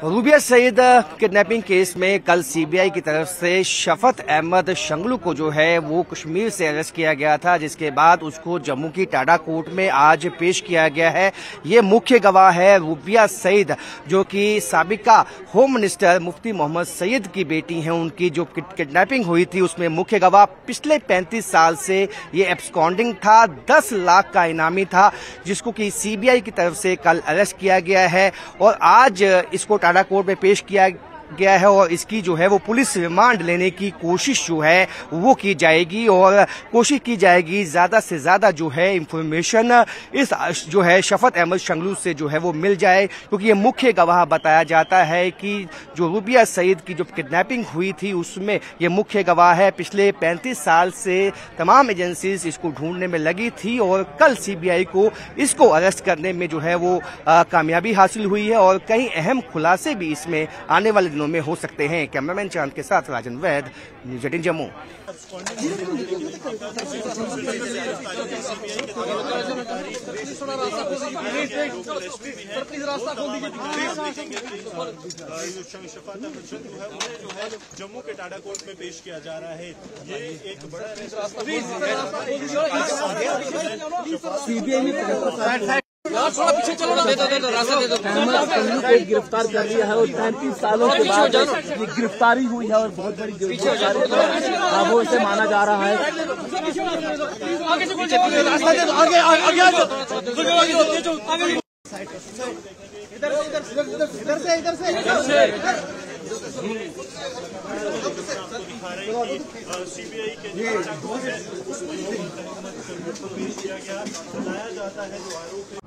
Rubia Saeed kidnapping case में कल CBI की तरफ से शफत अहमद शंगलू को जो है वो कश्मीर से अरेस्ट किया गया था, जिसके बाद उसको जम्मू की टाडा कोर्ट में आज पेश किया गया है। ये मुख्य गवाह है रूबिया सईद, जो कि साबिका होम मिनिस्टर मुफ्ती मोहम्मद सईद की बेटी हैं। उनकी जो किडनैपिंग हुई थी उसमें मुख्य गवाह पिछले 35 साल से ये एब्सकॉन्डिंग था, 10 लाख का इनामी था, जिसको कि सीबीआई की तरफ से कल अरेस्ट किया गया है और आज इसको टाडा कोर्ट में पेश किया गया है और इसकी जो है वो पुलिस रिमांड लेने की कोशिश जो है वो की जाएगी और कोशिश की जाएगी ज्यादा से ज्यादा जो है इंफॉर्मेशन इस जो है शफत अहमद शंगलू से जो है वो मिल जाए, क्योंकि ये मुख्य गवाह बताया जाता है कि जो रूबिया सईद की जो किडनैपिंग हुई थी उसमें ये मुख्य गवाह है। पिछले 35 साल से तमाम एजेंसीज इसको ढूंढने में लगी थी और कल सीबीआई को इसको अरेस्ट करने में जो है वो कामयाबी हासिल हुई है और कई अहम खुलासे भी इसमें आने वाले दिनों में हो सकते हैं। कैमरामैन चांद के साथ राजन वैद, न्यूज़ 18 जम्मू। जम्मू के टाडा कोर्ट में पेश किया जा रहा है। ये एक बड़ा सीबीआई थोड़ा पीछे चलो ना, दे दो रास्ता दे दो। को गिरफ्तार कर लिया है और 35 सालों के बाद ये गिरफ्तारी हुई है और बहुत बड़ी गिरफ्तारी वो इसे माना जा रहा है। रास्ता दे दो, आगे आगे आ जाओ, इधर से सीबीआई के जो पेश किया गया, बताया जाता है जो आरोप